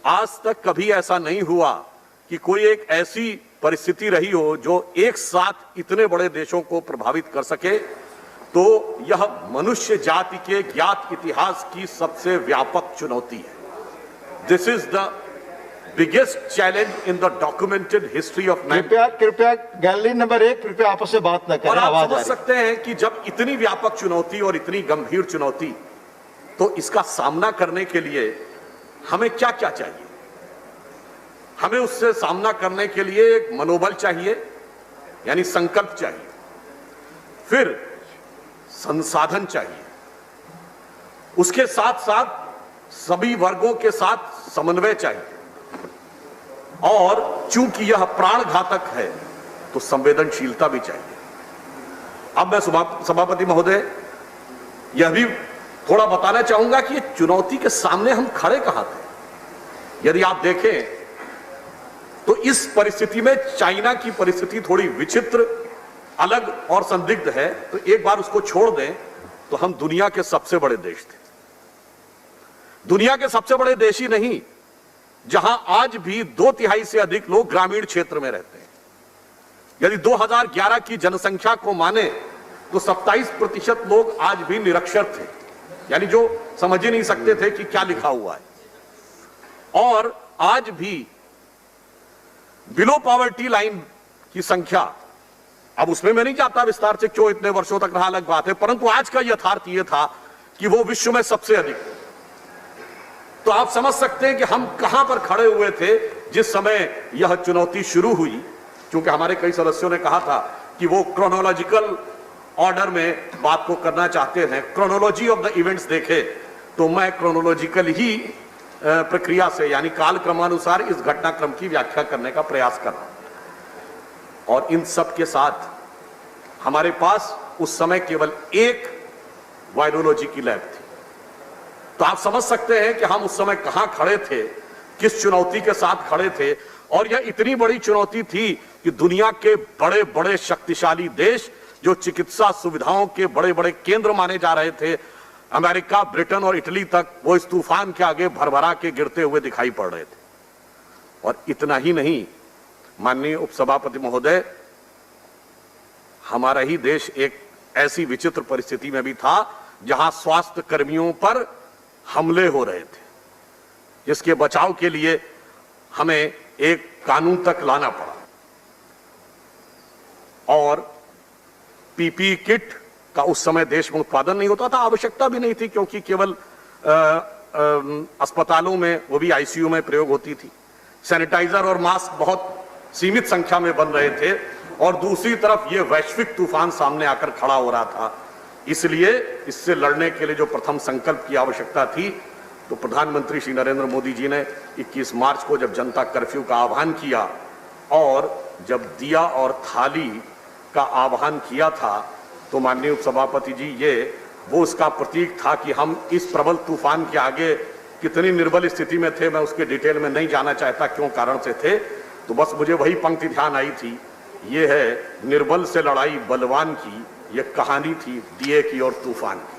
आज तक कभी ऐसा नहीं हुआ कि कोई एक ऐसी परिस्थिति रही हो जो एक साथ इतने बड़े देशों को प्रभावित कर सके। तो यह मनुष्य जाति के ज्ञात इतिहास की सबसे व्यापक चुनौती है। This is the biggest challenge in the documented history of man. कृपया गैलरी नंबर 1 कृपया आपस में बात न करें। और आप समझ सकते हैं कि जब इतनी व्यापक चुनौती और इतनी गंभीर चुनौती, तो इसका सामना करने के लिए हमें क्या क्या चाहिए? हमें उससे सामना करने के लिए एक मनोबल चाहिए, यानी संकल्प चाहिए, फिर संसाधन चाहिए, उसके साथ साथ सभी वर्गों के साथ समन्वय चाहिए, और चूंकि यह प्राण घातक है तो संवेदनशीलता भी चाहिए। अब मैं सभापति महोदय यह भी थोड़ा बताना चाहूंगा कि चुनौती के सामने हम खड़े कहां थे। यदि आप देखें तो इस परिस्थिति में चाइना की परिस्थिति थोड़ी विचित्र, अलग और संदिग्ध है। तो एक बार उसको छोड़ दें तो हम दुनिया के सबसे बड़े देश थे। दुनिया के सबसे बड़े देश ही नहीं, जहां आज भी 2/3 से अधिक लोग ग्रामीण क्षेत्र में रहते हैं। यदि 2011 की जनसंख्या को माने तो 27% लोग आज भी निरक्षर थे, यानी जो समझ ही नहीं सकते थे कि क्या लिखा हुआ है। और आज भी बिलो पॉवर्टी लाइन की संख्या, अब उसमें मैं नहीं जाता विस्तार से क्यों इतने वर्षों तक रहा, अलग बात है, परंतु आज का यथार्थ यह था कि वो विश्व में सबसे अधिक है। तो आप समझ सकते हैं कि हम कहां पर खड़े हुए थे जिस समय यह चुनौती शुरू हुई। क्योंकि हमारे कई सदस्यों ने कहा था कि वो क्रोनोलॉजिकल ऑर्डर में बात को करना चाहते हैं, क्रोनोलॉजी ऑफ द इवेंट्स देखे, तो मैं क्रोनोलॉजिकल ही प्रक्रिया से, यानी काल क्रमानुसार इस घटनाक्रम की व्याख्या करने का प्रयास कर रहा हूं। और इन सब के साथ हमारे पास उस समय केवल एक वायरोलॉजी की लैब थी। तो आप समझ सकते हैं कि हम उस समय कहां खड़े थे, किस चुनौती के साथ खड़े थे। और यह इतनी बड़ी चुनौती थी कि दुनिया के बड़े बड़े शक्तिशाली देश जो चिकित्सा सुविधाओं के बड़े बड़े केंद्र माने जा रहे थे, अमेरिका, ब्रिटेन और इटली तक, वो इस तूफान के आगे भरभरा के गिरते हुए दिखाई पड़ रहे थे। और इतना ही नहीं, माननीय उपसभापति महोदय, हमारा ही देश एक ऐसी विचित्र परिस्थिति में भी था जहां स्वास्थ्य कर्मियों पर हमले हो रहे थे, जिसके बचाव के लिए हमें एक कानून तक लाना पड़ा। और पीपीई किट का उस समय देश में उत्पादन नहीं होता था, आवश्यकता भी नहीं थी, क्योंकि केवल अस्पतालों में, वो भी आईसीयू में प्रयोग होती थी। सैनिटाइजर और मास्क बहुत सीमित संख्या में बन रहे थे, और दूसरी तरफ ये वैश्विक तूफान सामने आकर खड़ा हो रहा था। इसलिए इससे लड़ने के लिए जो प्रथम संकल्प की आवश्यकता थी, तो प्रधानमंत्री श्री नरेंद्र मोदी जी ने 21 मार्च को जब जनता कर्फ्यू का आह्वान किया, और जब दिया और थाली का आह्वान किया था, तो माननीय उपसभापति जी, ये वो उसका प्रतीक था कि हम इस प्रबल तूफान के आगे कितनी निर्बल स्थिति में थे। मैं उसके डिटेल में नहीं जाना चाहता क्यों कारण से थे, तो बस मुझे वही पंक्ति ध्यान आई थी, ये है निर्बल से लड़ाई बलवान की, ये कहानी थी दिए की और तूफान की।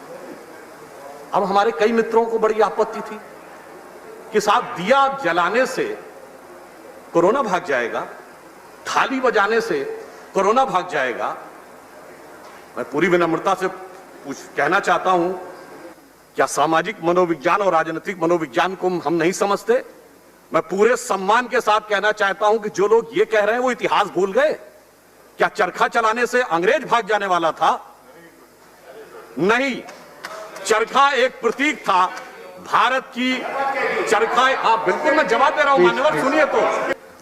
अब हमारे कई मित्रों को बड़ी आपत्ति थी कि साहब, दिया जलाने से कोरोना भाग जाएगा, थाली बजाने से कोरोना भाग जाएगा। मैं पूरी विनम्रता से कहना चाहता हूं, क्या सामाजिक मनोविज्ञान और राजनीतिक मनोविज्ञान को हम नहीं समझते? मैं पूरे सम्मान के साथ कहना चाहता हूं कि जो लोग ये कह रहे हैं वो इतिहास भूल गए। क्या चरखा चलाने से अंग्रेज भाग जाने वाला था? नहीं, चरखा एक प्रतीक था भारत की। चरखा, हाँ बिल्कुल, मैं जवाब दे रहा हूं मान्यवर, सुनिए तो।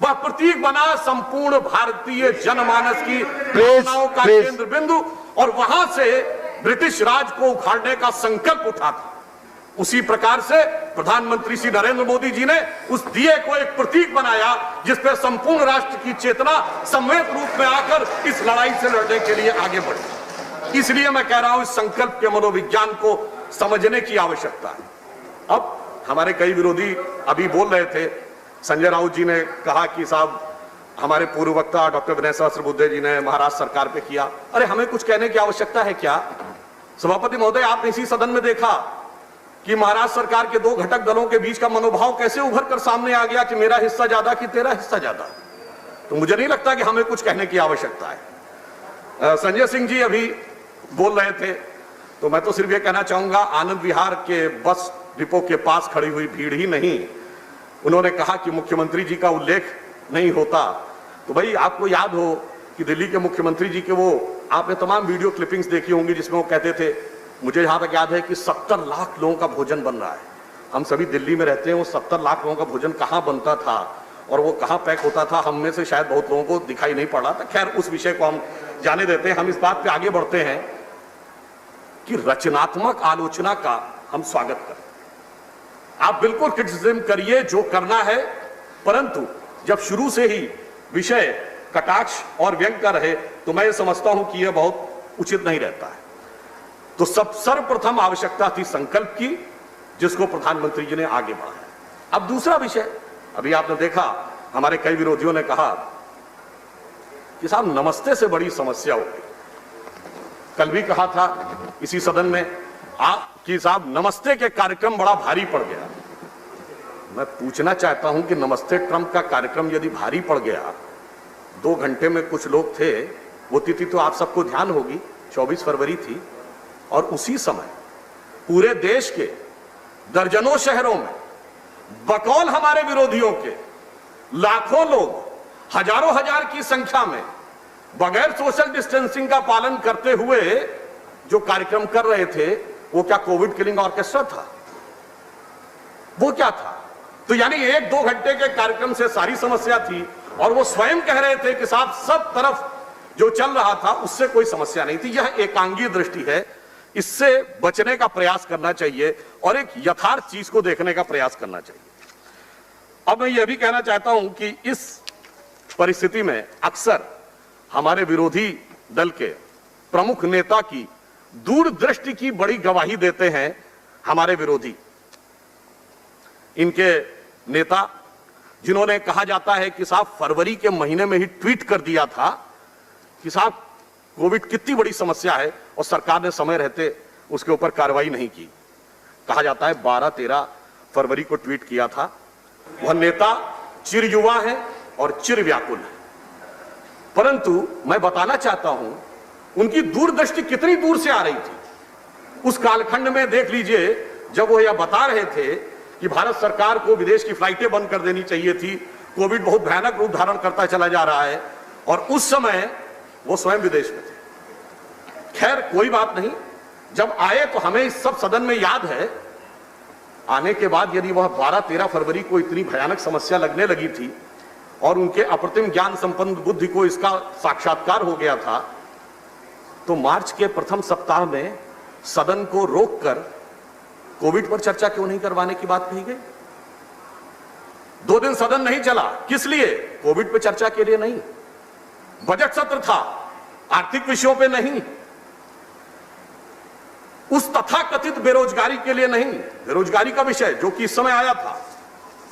वह प्रतीक बना संपूर्ण भारतीय जनमानस की भावनाओं का केंद्र बिंदु, और वहां से ब्रिटिश राज को उखाड़ने का संकल्प उठा था। उसी प्रकार से प्रधानमंत्री श्री नरेंद्र मोदी जी ने उस दिए को एक प्रतीक बनाया, जिस पर संपूर्ण राष्ट्र की चेतना सम्मिलित रूप में आकर इस लड़ाई से लड़ने के लिए आगे बढ़ी। इसलिए मैं कह रहा हूं, इस संकल्प के मनोविज्ञान को समझने की आवश्यकता है। अब हमारे कई विरोधी अभी बोल रहे थे, संजय राउत जी ने कहा कि साहब, हमारे पूर्व वक्ता डॉक्टर विनय सहस्त्रबुद्धे जी ने महाराष्ट्र सरकार पे किया। अरे हमें कुछ कहने की आवश्यकता है क्या? सभापति महोदय, आपने इसी सदन में देखा कि महाराष्ट्र सरकार के दो घटक दलों के बीच का मनोभाव कैसे उभर कर सामने आ गया कि मेरा हिस्सा ज्यादा कि तेरा हिस्सा ज्यादा। तो मुझे नहीं लगता कि हमें कुछ कहने की आवश्यकता है। संजय सिंह जी अभी बोल रहे थे, तो मैं तो सिर्फ ये कहना चाहूंगा, आनंद विहार के बस डिपो के पास खड़ी हुई भीड़ ही नहीं, उन्होंने कहा कि मुख्यमंत्री जी का उल्लेख नहीं होता। तो भाई आपको याद हो कि दिल्ली के मुख्यमंत्री जी के वो आपने तमाम वीडियो क्लिपिंग्स देखी होंगी जिसमें वो कहते थे, मुझे जहां तक याद है कि 70 लाख लोगों का भोजन बन रहा है। हम सभी दिल्ली में रहते हैं, वो 70 लाख लोगों का भोजन कहां बनता था और वो कहां पैक होता था, हम में से शायद बहुत लोगों को दिखाई नहीं पड़ा था। खैर उस विषय को हम जाने देते हैं, हम इस बात पे आगे बढ़ते हैं कि रचनात्मक आलोचना का हम स्वागत करें। आप बिल्कुल क्रिटिसिज्म करिए जो करना है, परंतु जब शुरू से ही विषय कटाक्ष और व्यंग का रहे तो मैं समझता हूं कि यह बहुत उचित नहीं रहता है। तो सर्वप्रथम आवश्यकता थी संकल्प की, जिसको प्रधानमंत्री जी ने आगे बढ़ाया। अब दूसरा विषय, अभी आपने देखा हमारे कई विरोधियों ने कहा कि साहब नमस्ते से बड़ी समस्या होगी। कल भी कहा था इसी सदन में कि साहब नमस्ते के कार्यक्रम बड़ा भारी पड़ गया। मैं पूछना चाहता हूं कि नमस्ते ट्रंप का कार्यक्रम यदि भारी पड़ गया, 2 घंटे में कुछ लोग थे, वो तिथि तो आप सबको ध्यान होगी 24 फरवरी थी, और उसी समय पूरे देश के दर्जनों शहरों में बकौल हमारे विरोधियों के लाखों लोग हजारों हजार की संख्या में बगैर सोशल डिस्टेंसिंग का पालन करते हुए जो कार्यक्रम कर रहे थे, वो क्या कोविड किलिंग ऑर्केस्ट्रा था? वो क्या था? तो यानी 1-2 घंटे के कार्यक्रम से सारी समस्या थी, और वो स्वयं कह रहे थे कि साहब सब तरफ जो चल रहा था उससे कोई समस्या नहीं थी। यह एकांगी दृष्टि है, इससे बचने का प्रयास करना चाहिए और एक यथार्थ चीज को देखने का प्रयास करना चाहिए। अब मैं यह भी कहना चाहता हूं कि इस परिस्थिति में अक्सर हमारे विरोधी दल के प्रमुख नेता की दूरदृष्टि की बड़ी गवाही देते हैं हमारे विरोधी। इनके नेता जिन्होंने कहा जाता है कि साहब फरवरी के महीने में ही ट्वीट कर दिया था कि साहब कोविड कितनी बड़ी समस्या है और सरकार ने समय रहते उसके ऊपर कार्रवाई नहीं की। कहा जाता है 12-13 फरवरी को ट्वीट किया था। वह नेता चिर युवा है और चिर व्याकुल है, परंतु मैं बताना चाहता हूं उनकी दूरदृष्टि कितनी दूर से आ रही थी। उस कालखंड में देख लीजिए, जब वो यह बता रहे थे कि भारत सरकार को विदेश की फ्लाइटें बंद कर देनी चाहिए थी, कोविड बहुत भयानक रूप धारण करता चला जा रहा है, और उस समय वो स्वयं विदेश में थे। खैर कोई बात नहीं, जब आए तो हमें इस सब सदन में याद है, आने के बाद यदि वह 12-13 फरवरी को इतनी भयानक समस्या लगने लगी थी और उनके अप्रतिम ज्ञान संपन्न बुद्धि को इसका साक्षात्कार हो गया था, तो मार्च के प्रथम सप्ताह में सदन को रोककर कोविड पर चर्चा क्यों नहीं करवाने की बात कही गई? 2 दिन सदन नहीं चला, किस लिए? कोविड पर चर्चा के लिए नहीं। बजट सत्र था, आर्थिक विषयों पे नहीं। उस तथाकथित बेरोजगारी के लिए नहीं, बेरोजगारी का विषय जो कि इस समय आया था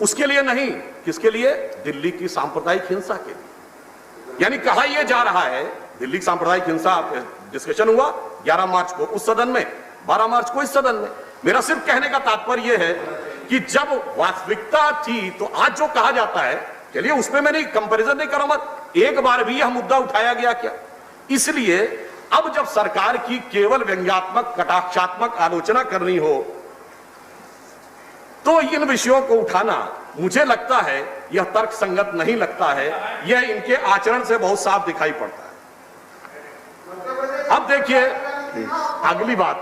उसके लिए नहीं। किसके लिए? दिल्ली की सांप्रदायिक हिंसा के लिए। यानी कहा यह जा रहा है, दिल्ली की सांप्रदायिक हिंसा डिस्कशन हुआ 11 मार्च को उस सदन में, 12 मार्च को इस सदन में। मेरा सिर्फ कहने का तात्पर्य यह है कि जब वास्तविकता थी तो आज जो कहा जाता है, चलिए उस पर मैं नहीं कंपैरिजन नहीं करूं, मत एक बार भी यह मुद्दा उठाया गया क्या? इसलिए अब जब सरकार की केवल व्यंग्यात्मक कटाक्षात्मक आलोचना करनी हो तो इन विषयों को उठाना मुझे लगता है यह तर्कसंगत नहीं लगता है, यह इनके आचरण से बहुत साफ दिखाई पड़ता है। अब देखिए अगली बात,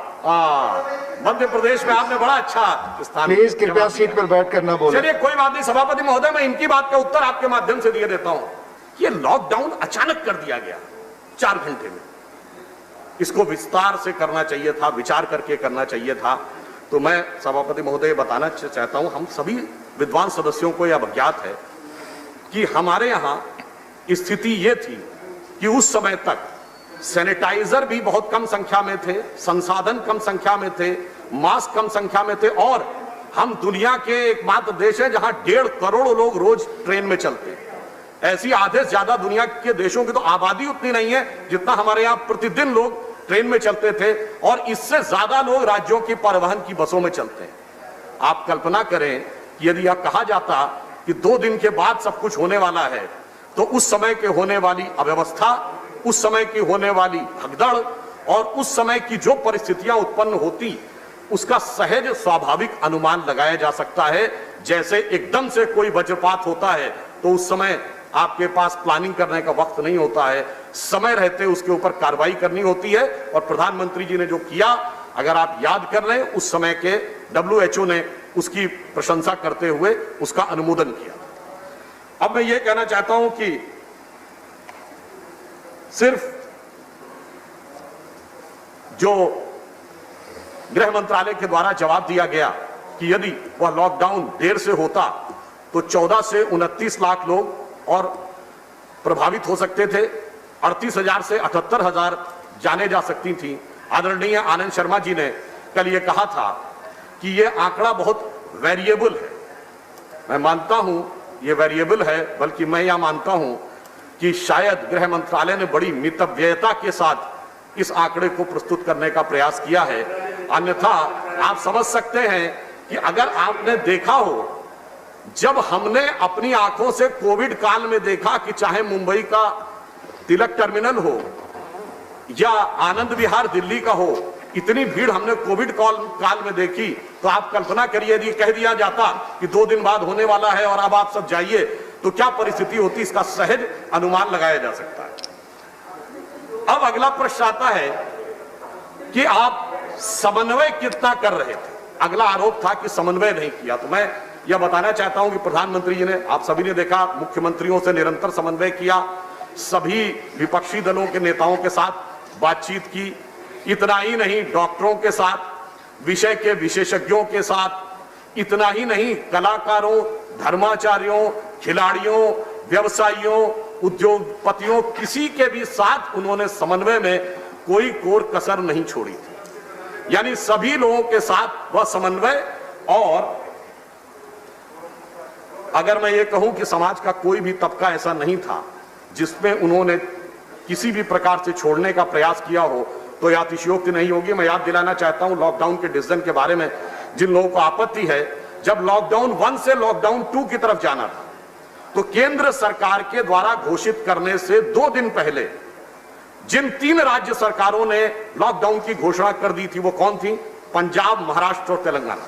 मध्य प्रदेश में आपने बड़ा अच्छा स्थान, प्लीज कृपया सीट पर बैठ कर ना बोलें। चलिए कोई बात नहीं सभापति महोदय, मैं इनकी बात का उत्तर आपके माध्यम से दिए देता हूं। ये लॉकडाउन अचानक कर दिया गया 4 घंटे में, इसको विस्तार से करना चाहिए था, विचार करके करना चाहिए था। तो मैं सभापति महोदय बताना चाहता हूं, हम सभी विद्वान सदस्यों को यह अज्ञात है कि हमारे यहां स्थिति यह थी कि उस समय तक सैनिटाइजर भी बहुत कम संख्या में थे, संसाधन कम संख्या में थे, मास्क कम संख्या में थे, और हम दुनिया के एकमात्र देश हैं जहां 1.5 करोड़ लोग रोज ट्रेन में चलते हैं। ऐसी आधे से ज्यादा दुनिया के देशों की तो आबादी उतनी नहीं है जितना हमारे यहां प्रतिदिन लोग ट्रेन में चलते थे और इससे ज्यादा लोग राज्यों की परिवहन की बसों में चलते हैं। आप कल्पना करें कि यदि यह कहा जाता कि 2 दिन के बाद सब कुछ होने वाला है, तो उस समय के होने वाली अव्यवस्था, उस समय की होने वाली भगदड़ और उस समय की जो परिस्थितियां उत्पन्न होती, उसका सहज स्वाभाविक अनुमान लगाया जा सकता है। जैसे एकदम से कोई वज्रपात होता है तो उस समय आपके पास प्लानिंग करने का वक्त नहीं होता है, समय रहते उसके ऊपर कार्रवाई करनी होती है। और प्रधानमंत्री जी ने जो किया, अगर आप याद कर लें, उस समय के WHO ने उसकी प्रशंसा करते हुए उसका अनुमोदन किया। अब मैं ये कहना चाहता हूं कि सिर्फ जो गृह मंत्रालय के द्वारा जवाब दिया गया कि यदि वह लॉकडाउन देर से होता तो 14 से 29 लाख लोग और प्रभावित हो सकते थे, 38,000 से 78,000 जाने जा सकती थी। आदरणीय आनंद शर्मा जी ने कल ये कहा था कि यह आंकड़ा बहुत वेरिएबल है। मैं मानता हूं ये वेरिएबल है, बल्कि मैं यह मानता हूं कि शायद गृह मंत्रालय ने बड़ी मितव्ययता के साथ इस आंकड़े को प्रस्तुत करने का प्रयास किया है। अन्यथा आप समझ सकते हैं कि अगर आपने देखा हो, जब हमने अपनी आंखों से कोविड काल में देखा कि चाहे मुंबई का तिलक टर्मिनल हो या आनंद विहार दिल्ली का हो, इतनी भीड़ हमने कोविड काल में देखी, तो आप कल्पना करिए यदि कह दिया जाता कि 2 दिन बाद होने वाला है और अब आप सब जाइए, तो क्या परिस्थिति होती, इसका सहज अनुमान लगाया जा सकता है। अब अगला प्रश्न आता है कि आप समन्वय कितना कर रहे थे। अगला आरोप था कि समन्वय नहीं किया। तो मैं यह बताना चाहता हूं कि प्रधानमंत्री जी ने, आप सभी ने देखा, मुख्यमंत्रियों से निरंतर समन्वय किया, सभी विपक्षी दलों के नेताओं के साथ बातचीत की। इतना ही नहीं, डॉक्टरों के साथ, विषय के विशेषज्ञों के साथ, इतना ही नहीं, कलाकारों, धर्माचार्यों, खिलाड़ियों, व्यवसायियों, उद्योगपतियों, किसी के भी साथ उन्होंने समन्वय में कोई कोर कसर नहीं छोड़ी थी। यानी सभी लोगों के साथ वह समन्वय। और अगर मैं ये कहूं कि समाज का कोई भी तबका ऐसा नहीं था जिसमें उन्होंने किसी भी प्रकार से छोड़ने का प्रयास किया हो, तो यह अतिशयोक्ति नहीं होगी। मैं याद दिलाना चाहता हूं लॉकडाउन के डिसीजन के बारे में। जिन लोगों को आपत्ति है, जब लॉकडाउन 1 से लॉकडाउन 2 की तरफ जाना था, तो केंद्र सरकार के द्वारा घोषित करने से 2 दिन पहले जिन 3 राज्य सरकारों ने लॉकडाउन की घोषणा कर दी थी, वो कौन थी? पंजाब, महाराष्ट्र और तेलंगाना।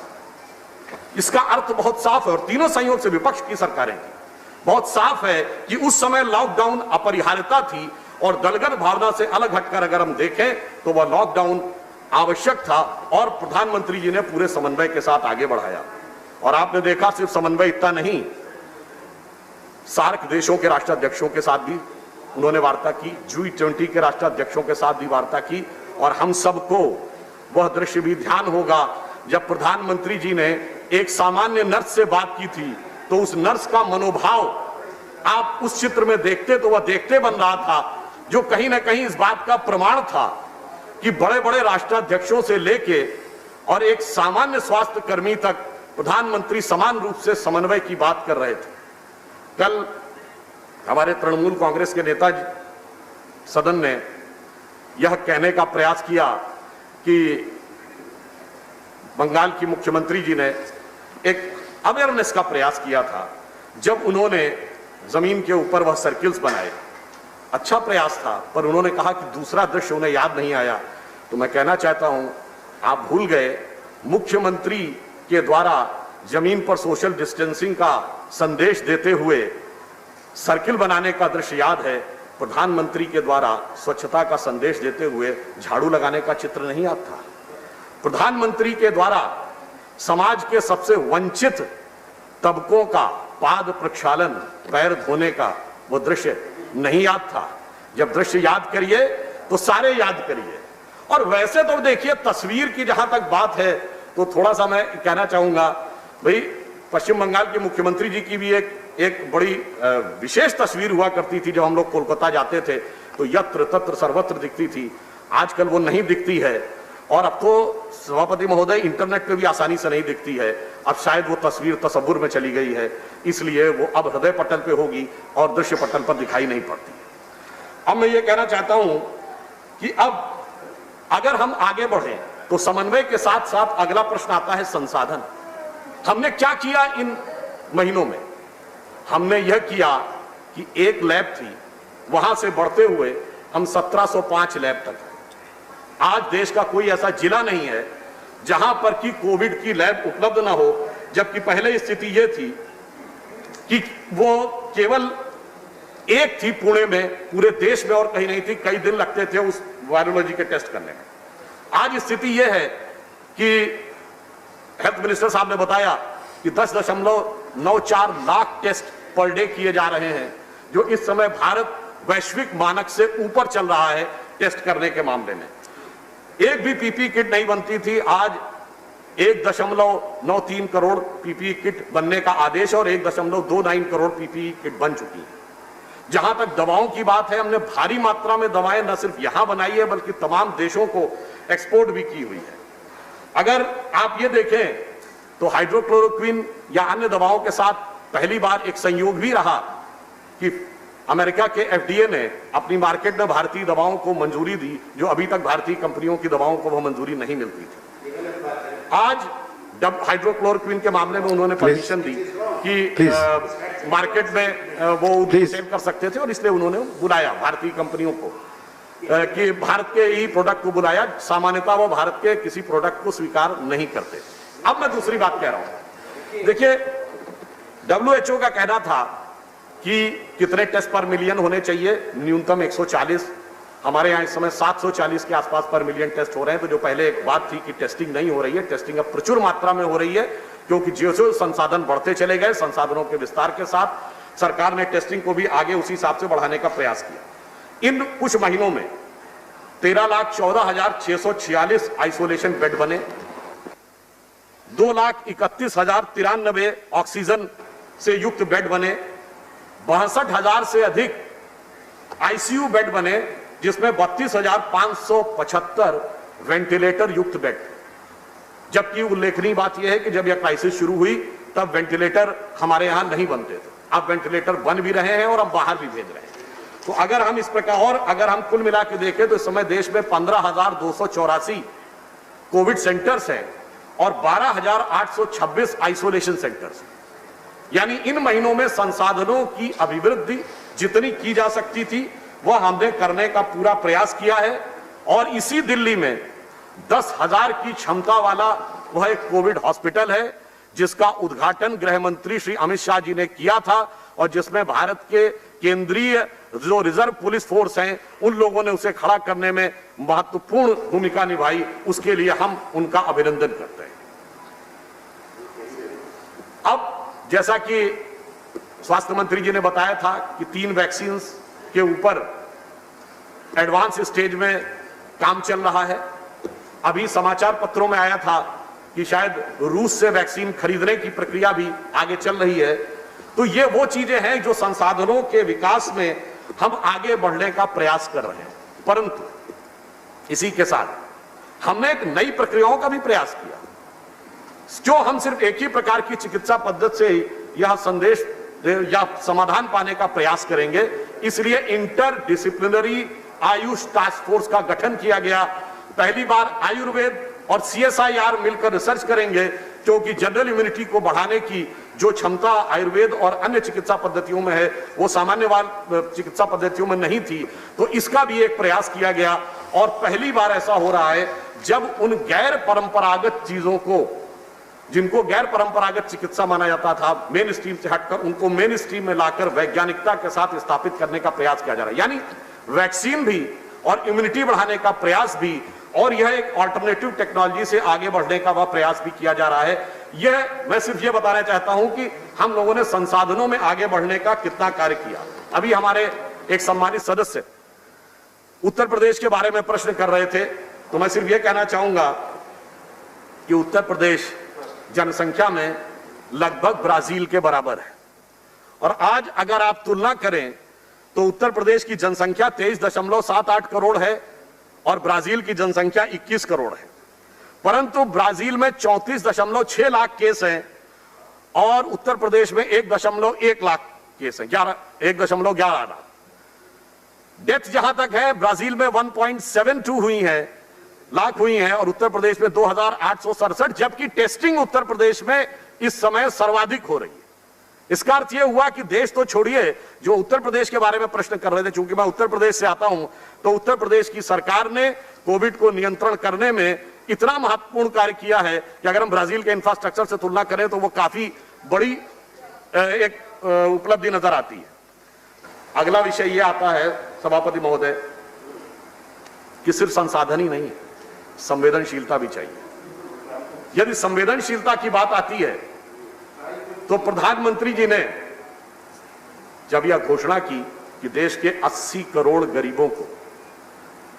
इसका अर्थ बहुत साफ है, और तीनों संयोग से विपक्ष की सरकारें थी। बहुत साफ है कि उस समय लॉकडाउन अपरिहार्यता थी, और दलगत भावना से अलग हटकर अगर हम देखें तो वह लॉकडाउन आवश्यक था, और प्रधानमंत्री जी ने पूरे समन्वय के साथ आगे बढ़ाया। और आपने देखा, सिर्फ समन्वय इतना नहीं, सार्क देशों के राष्ट्राध्यक्षों के साथ भी उन्होंने वार्ता की, G20 के राष्ट्राध्यक्षों के साथ भी वार्ता की। और हम सबको वह दृश्य भी ध्यान होगा जब प्रधानमंत्री जी ने एक सामान्य नर्स से बात की थी, तो उस नर्स का मनोभाव आप उस चित्र में देखते तो वह देखते बन रहा था, जो कहीं ना कहीं इस बात का प्रमाण था कि बड़े बड़े राष्ट्राध्यक्षों से लेके और एक सामान्य स्वास्थ्य कर्मी तक प्रधानमंत्री समान रूप से समन्वय की बात कर रहे थे। कल हमारे तृणमूल कांग्रेस के नेता सदन ने यह कहने का प्रयास किया कि बंगाल की मुख्यमंत्री जी ने एक अवेयरनेस का प्रयास किया था जब उन्होंने जमीन के ऊपर वह सर्किल्स बनाए। अच्छा प्रयास था, पर उन्होंने कहा कि दूसरा दृश्य उन्हें याद नहीं आया। तो मैं कहना चाहता हूं, आप भूल गए, मुख्यमंत्री के द्वारा जमीन पर सोशल डिस्टेंसिंग का संदेश देते हुए सर्किल बनाने का दृश्य याद है, प्रधानमंत्री के द्वारा स्वच्छता का संदेश देते हुए झाड़ू लगाने का चित्र नहीं याद था। प्रधानमंत्री के द्वारा समाज के सबसे वंचित तबकों का पाद प्रक्षालन, पैर धोने का वो दृश्य नहीं याद था। जब दृश्य याद करिए तो सारे याद करिए। और वैसे तो देखिए, तस्वीर की जहां तक बात है तो थोड़ा सा मैं कहना चाहूंगा, भाई पश्चिम बंगाल के मुख्यमंत्री जी की भी एक बड़ी विशेष तस्वीर हुआ करती थी। जब हम लोग कोलकाता जाते थे तो यत्र तत्र सर्वत्र दिखती थी, आजकल वो नहीं दिखती है। और अब तो सभापति महोदय इंटरनेट पे भी आसानी से नहीं दिखती है। अब शायद वो तस्वीर तसव्वुर में चली गई है, इसलिए वो अब हृदय पटल पे होगी और दृश्य पटल पर दिखाई नहीं पड़ती। अब मैं ये कहना चाहता हूं कि अब अगर हम आगे बढ़े तो समन्वय के साथ साथ अगला प्रश्न आता है संसाधन। हमने क्या किया इन महीनों में? हमने यह किया कि एक लैब थी, वहां से बढ़ते हुए हम 1705 लैब तक हैं। आज देश का कोई ऐसा जिला नहीं है जहां पर कि कोविड की लैब उपलब्ध ना हो, जबकि पहले स्थिति यह थी कि वो केवल एक थी पुणे में, पूरे देश में और कहीं नहीं थी। कई दिन लगते थे उस वायरोलॉजी के टेस्ट करने में। आज स्थिति यह है कि हेल्थ मिनिस्टर साहब ने बताया कि 10.94 लाख टेस्ट पर डे किए जा रहे हैं, जो इस समय भारत वैश्विक मानक से ऊपर चल रहा है टेस्ट करने के मामले में। एक भी पीपीई किट नहीं बनती थी, आज 1.93 करोड़ पीपीई किट बनने का आदेश और 1.29 करोड़ पीपीई किट बन चुकी है। जहां तक दवाओं की बात है, हमने भारी मात्रा में दवाएं न सिर्फ यहां बनाई है बल्कि तमाम देशों को एक्सपोर्ट भी की हुई है। अगर आप ये देखें तो हाइड्रोक्लोरोक्विन या अन्य दवाओं के साथ पहली बार एक संयोग भी रहा कि अमेरिका के एफडीए ने अपनी मार्केट में भारतीय दवाओं को मंजूरी दी, जो अभी तक भारतीय कंपनियों की दवाओं को वो मंजूरी नहीं मिलती थी। आज हाइड्रोक्लोरोक्विन के मामले में उन्होंने परमिशन दी कि मार्केट में वो सेल कर सकते थे और इसलिए उन्होंने बुलाया भारतीय कंपनियों को कि भारत के ही प्रोडक्ट को बुलाया। सामान्यतः वो भारत के किसी प्रोडक्ट को स्वीकार नहीं करते। अब मैं दूसरी बात कह रहा हूं, देखिए WHO का कहना था कि कितने टेस्ट पर मिलियन होने चाहिए, न्यूनतम 140। हमारे यहाँ इस समय 740 के आसपास पर मिलियन टेस्ट हो रहे हैं। तो जो पहले एक बात थी कि टेस्टिंग नहीं हो रही है, टेस्टिंग अब प्रचुर मात्रा में हो रही है, क्योंकि जो संसाधन बढ़ते चले गए, संसाधनों के विस्तार के साथ सरकार ने टेस्टिंग को भी आगे उसी हिसाब से बढ़ाने का प्रयास किया। इन कुछ महीनों में 13,14,646 आइसोलेशन बेड बने, 2,31,093 ऑक्सीजन से युक्त बेड बने, 62,000 से अधिक आईसीयू बेड बने, जिसमें 32,575 वेंटिलेटर युक्त बेड। जबकि उल्लेखनीय बात यह है कि जब यह क्राइसिस शुरू हुई तब वेंटिलेटर हमारे यहां नहीं बनते थे। अब वेंटिलेटर बन भी रहे हैं और अब बाहर भी भेज रहे हैं। तो अगर हम इस प्रकार और अगर हम कुल मिला के देखें तो इस समय देश में 15,284 कोविड सेंटर्स हैं और 12,826 आइसोलेशन सेंटर्स। यानी इन महीनों में संसाधनों की अभिवृद्धि जितनी की जा सकती थी वह हमने करने का पूरा प्रयास किया है। और इसी दिल्ली में 10,000 की क्षमता वाला वह एक कोविड हॉस्पिटल है, जिसका उद्घाटन गृह मंत्री श्री अमित शाह जी ने किया था और जिसमें भारत के केंद्रीय जो रिजर्व पुलिस फोर्स हैं उन लोगों ने उसे खड़ा करने में महत्वपूर्ण भूमिका निभाई। उसके लिए हम उनका अभिनंदन करते हैं। अब जैसा कि स्वास्थ्य मंत्री जी ने बताया था कि 3 वैक्सीन के ऊपर एडवांस स्टेज में काम चल रहा है। अभी समाचार पत्रों में आया था कि शायद रूस से वैक्सीन खरीदने की प्रक्रिया भी आगे चल रही है। तो ये वो चीजें हैं जो संसाधनों के विकास में हम आगे बढ़ने का प्रयास कर रहे हैं। परंतु इसी के साथ हमने एक नई प्रक्रियाओं का भी प्रयास किया, जो हम सिर्फ एक ही प्रकार की चिकित्सा पद्धति से यह संदेश या समाधान पाने का प्रयास करेंगे। इसलिए इंटरडिसिप्लिनरी आयुष टास्क फोर्स का गठन किया गया। पहली बार आयुर्वेद और CSIR मिलकर रिसर्च करेंगे, क्योंकि जनरल इम्यूनिटी को बढ़ाने की जो क्षमता आयुर्वेद और अन्य चिकित्सा पद्धतियों में है वो सामान्य चिकित्सा पद्धतियों में नहीं थी। तो इसका भी एक प्रयास किया गया और पहली बार ऐसा हो रहा है जब उन गैर परंपरागत चीजों को, जिनको गैर परंपरागत चिकित्सा माना जाता था, मेन स्ट्रीम से हटकर उनको मेन स्ट्रीम में लाकर वैज्ञानिकता के साथ स्थापित करने का प्रयास किया जा रहा है। यानी वैक्सीन भी और इम्यूनिटी बढ़ाने का प्रयास भी, और यह एक ऑल्टरनेटिव टेक्नोलॉजी से आगे बढ़ने का वह प्रयास भी किया जा रहा है। यह मैं सिर्फ यह बताना चाहता हूं कि हम लोगों ने संसाधनों में आगे बढ़ने का कितना कार्य किया। अभी हमारे एक सम्मानित सदस्य उत्तर प्रदेश के बारे में प्रश्न कर रहे थे, तो मैं सिर्फ यह कहना चाहूंगा कि उत्तर प्रदेश जनसंख्या में लगभग ब्राजील के बराबर है। और आज अगर आप तुलना करें तो उत्तर प्रदेश की जनसंख्या 23.78 करोड़ है और ब्राजील की जनसंख्या 21 करोड़ है। परंतु ब्राजील में 34.6 लाख केस हैं और उत्तर प्रदेश में 1.1 लाख केस हैं, 1.11 लाख। डेथ जहां तक है ब्राजील में 1.72 हुई है लाख हुई हैं और उत्तर प्रदेश में 2867, जबकि टेस्टिंग उत्तर प्रदेश में इस समय सर्वाधिक हो रही है। इसका अर्थ यह हुआ कि देश तो छोड़िए, जो उत्तर प्रदेश के बारे में प्रश्न कर रहे थे, चूंकि मैं उत्तर प्रदेश से आता हूं, तो उत्तर प्रदेश की सरकार ने कोविड को नियंत्रण करने में इतना महत्वपूर्ण कार्य किया है कि अगर हम ब्राजील के इंफ्रास्ट्रक्चर से तुलना करें तो वो काफी बड़ी एक उपलब्धि नजर आती है। अगला विषय यह आता है सभापति महोदय कि सिर्फ संसाधन ही नहीं, संवेदनशीलता भी चाहिए। यदि संवेदनशीलता की बात आती है तो प्रधानमंत्री जी ने जब यह घोषणा की कि देश के 80 करोड़ गरीबों को,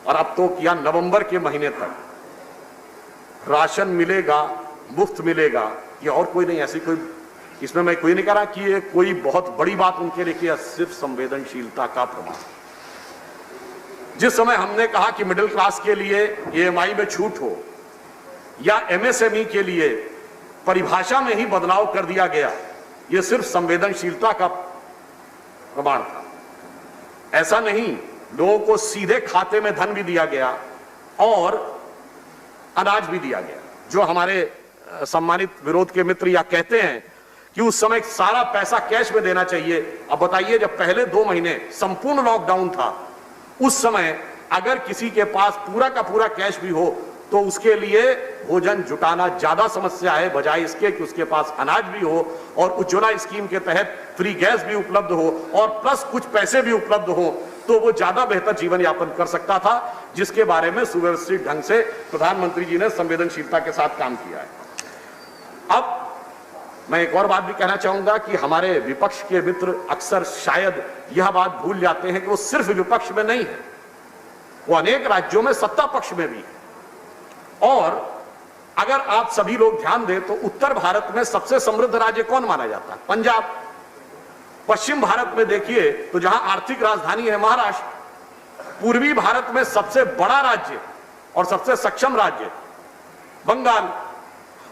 और अब तो किया नवंबर के महीने तक राशन मिलेगा, मुफ्त मिलेगा, ये और कोई नहीं, ऐसी कोई, इसमें मैं कोई नहीं कह रहा कि ये कोई बहुत बड़ी बात उनके लिए किया, सिर्फ संवेदनशीलता का प्रमाण। जिस समय हमने कहा कि मिडिल क्लास के लिए EMI में छूट हो या MSME के लिए परिभाषा में ही बदलाव कर दिया गया, यह सिर्फ संवेदनशीलता का प्रमाण था। ऐसा नहीं, लोगों को सीधे खाते में धन भी दिया गया और अनाज भी दिया गया। जो हमारे सम्मानित विरोध के मित्र या कहते हैं कि उस समय सारा पैसा कैश में देना चाहिए, अब बताइए, जब पहले 2 महीने संपूर्ण लॉकडाउन था, उस समय अगर किसी के पास पूरा का पूरा कैश भी हो तो उसके लिए भोजन जुटाना ज्यादा समस्या है, बजाय इसके कि उसके पास अनाज भी हो और उज्ज्वला स्कीम के तहत फ्री गैस भी उपलब्ध हो और प्लस कुछ पैसे भी उपलब्ध हो, तो वो ज्यादा बेहतर जीवन यापन कर सकता था, जिसके बारे में सुव्यवस्थित ढंग से प्रधानमंत्री जी ने संवेदनशीलता के साथ काम किया है। अब मैं एक और बात भी कहना चाहूंगा कि हमारे विपक्ष के मित्र अक्सर शायद यह बात भूल जाते हैं कि वो सिर्फ विपक्ष में नहीं है, वो अनेक राज्यों में सत्ता पक्ष में भी है। और अगर आप सभी लोग ध्यान दें तो उत्तर भारत में सबसे समृद्ध राज्य कौन माना जाता है? पंजाब। पश्चिम भारत में देखिए तो जहां आर्थिक राजधानी है महाराष्ट्र। पूर्वी भारत में सबसे बड़ा राज्य और सबसे सक्षम राज्य बंगाल।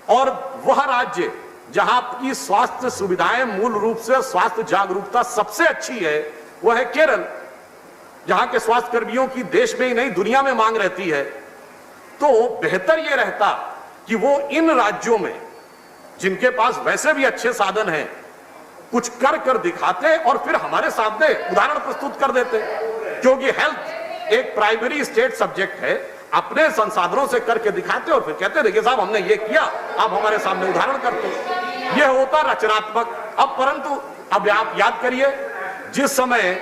और वह राज्य जहां की स्वास्थ्य सुविधाएं मूल रूप से स्वास्थ्य जागरूकता सबसे अच्छी है, वह है केरल, जहां के स्वास्थ्य कर्मियों की देश में ही नहीं दुनिया में मांग रहती है। तो बेहतर यह रहता कि वो इन राज्यों में जिनके पास वैसे भी अच्छे साधन हैं कुछ कर दिखाते और फिर हमारे सामने उदाहरण प्रस्तुत कर देते, क्योंकि हेल्थ एक प्राइमरी स्टेट सब्जेक्ट है। अपने संसाधनों से करके दिखाते और फिर कहते देखिए साहब हमने ये किया, आप हमारे सामने उदाहरण करते। यह होता रचनात्मक। अब परंतु अब आप याद करिए, जिस समय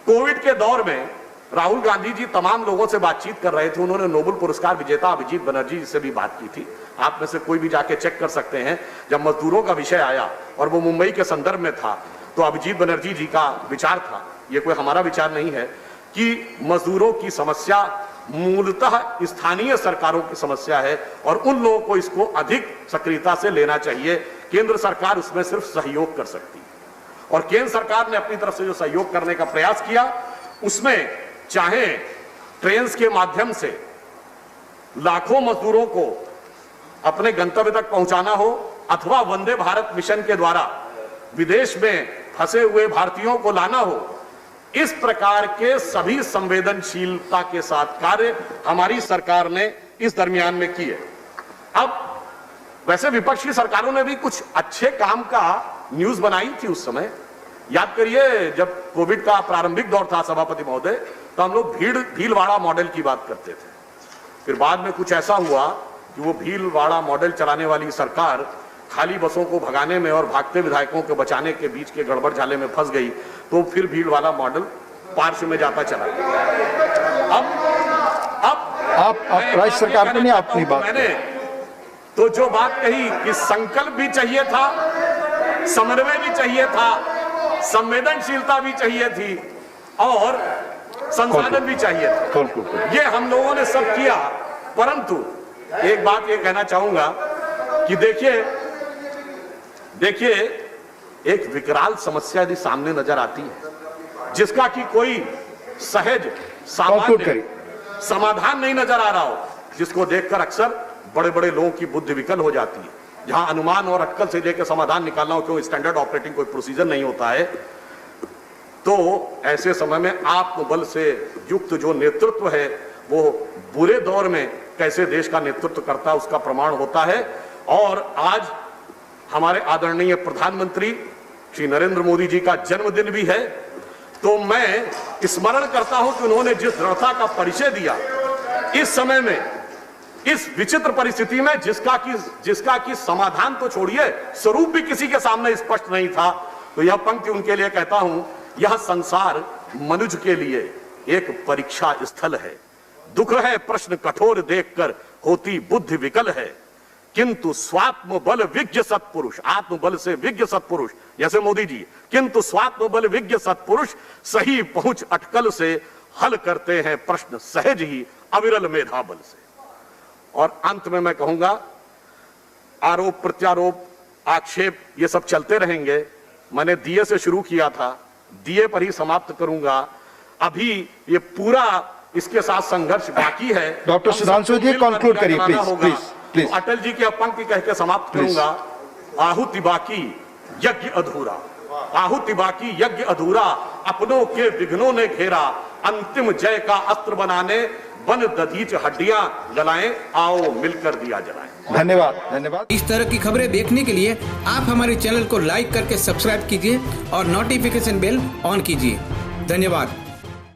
कोविड के दौर में राहुल गांधी जी तमाम लोगों से बातचीत कर रहे थे, उन्होंने नोबेल पुरस्कार विजेता अभिजीत बनर्जी जी से भी बात की थी। आप में से कोई भी जाके चेक कर सकते हैं। जब मजदूरों का विषय आया और वो मुंबई के संदर्भ में था, तो अभिजीत बनर्जी जी का विचार था, ये कोई हमारा विचार नहीं है, कि मजदूरों की समस्या मूलतः स्थानीय सरकारों की समस्या है और उन लोगों को इसको अधिक सक्रियता से लेना चाहिए। केंद्र सरकार उसमें सिर्फ सहयोग कर सकती है और केंद्र सरकार ने अपनी तरफ से जो सहयोग करने का प्रयास किया, उसमें चाहे ट्रेन के माध्यम से लाखों मजदूरों को अपने गंतव्य तक पहुंचाना हो अथवा वंदे भारत मिशन के द्वारा विदेश में फंसे हुए भारतीयों को लाना हो, इस प्रकार के सभी संवेदनशीलता के साथ कार्य हमारी सरकार ने इस दरमियान में किए। अब वैसे विपक्ष की सरकारों ने भी कुछ अच्छे काम का न्यूज बनाई थी उस समय। याद करिए, जब कोविड का प्रारंभिक दौर था सभापति महोदय, तो हम लोग भीलवाड़ा मॉडल की बात करते थे। फिर बाद में कुछ ऐसा हुआ कि वो भीलवाड़ा मॉडल चलाने वाली सरकार खाली बसों को भगाने में और भागते विधायकों को बचाने के बीच के गड़बड़ झाले में फंस गई, तो फिर भीलवाड़ा मॉडल पार्श्व में जाता चला गया। अब राज्य सरकार ने अपनी बात, मैंने तो जो बात कही कि संकल्प भी चाहिए था, समन्वय भी चाहिए था, संवेदनशीलता भी चाहिए थी और संसाधन भी चाहिए था, ये हम लोगों ने सब किया। परंतु एक बात ये कहना चाहूंगा कि देखिए एक विकराल समस्या यदि सामने नजर आती है जिसका कि कोई सहज सामान्य समाधान नहीं नजर आ रहा हो, जिसको देखकर अक्सर बड़े बड़े लोगों की बुद्धि विकल हो जाती है, जहां अनुमान और अक्कल से लेकर समाधान निकालना हो, क्यों स्टैंडर्ड ऑपरेटिंग कोई प्रोसीजर नहीं होता है, तो ऐसे समय में आत्मबल से युक्त जो नेतृत्व है वो बुरे दौर में कैसे देश का नेतृत्व करता है उसका प्रमाण होता है। और आज हमारे आदरणीय प्रधानमंत्री श्री नरेंद्र मोदी जी का जन्मदिन भी है, तो मैं स्मरण करता हूं कि उन्होंने जिस दृढ़ता का परिचय दिया इस समय में, इस विचित्र परिस्थिति में, जिसका कि समाधान तो छोड़िए, स्वरूप भी किसी के सामने स्पष्ट नहीं था। तो यह पंक्ति उनके लिए कहता हूं, यह संसार मनुष्य के लिए एक परीक्षा स्थल है, दुख है प्रश्न कठोर देखकर होती बुद्धि विकल है, किंतु स्वात्म बल विज्ञ सत्पुरुष, आत्मबल से विज्ञ सत्पुरुष जैसे मोदी जी, किंतु स्वात्म बल विज्ञ सत्पुरुष सही पहुंच अटकल से हल करते हैं प्रश्न सहज ही अविरल मेधा बल से। और अंत में मैं कहूंगा, आरोप प्रत्यारोप आक्षेप ये सब चलते रहेंगे। मैंने दिए से शुरू किया था, दिए पर ही समाप्त करूंगा। अभी ये पूरा इसके साथ संघर्ष बाकी है। डॉक्टर सुधांशु जी कंक्लूड करिए प्लीज। तो अटल जी की अब पंक्ति कह के समाप्त करूंगा, आहुति बाकी यज्ञ अधूरा, आहुति बाकी यज्ञ अधूरा, अपनों के विघ्नों ने घेरा, अंतिम जय का अस्त्र बनाने बन दधीच हड्डियां जलाएं, आओ मिलकर दिया जलाएं। धन्यवाद धन्यवाद। इस तरह की खबरें देखने के लिए आप हमारे चैनल को लाइक करके सब्सक्राइब कीजिए और नोटिफिकेशन बेल ऑन कीजिए। धन्यवाद।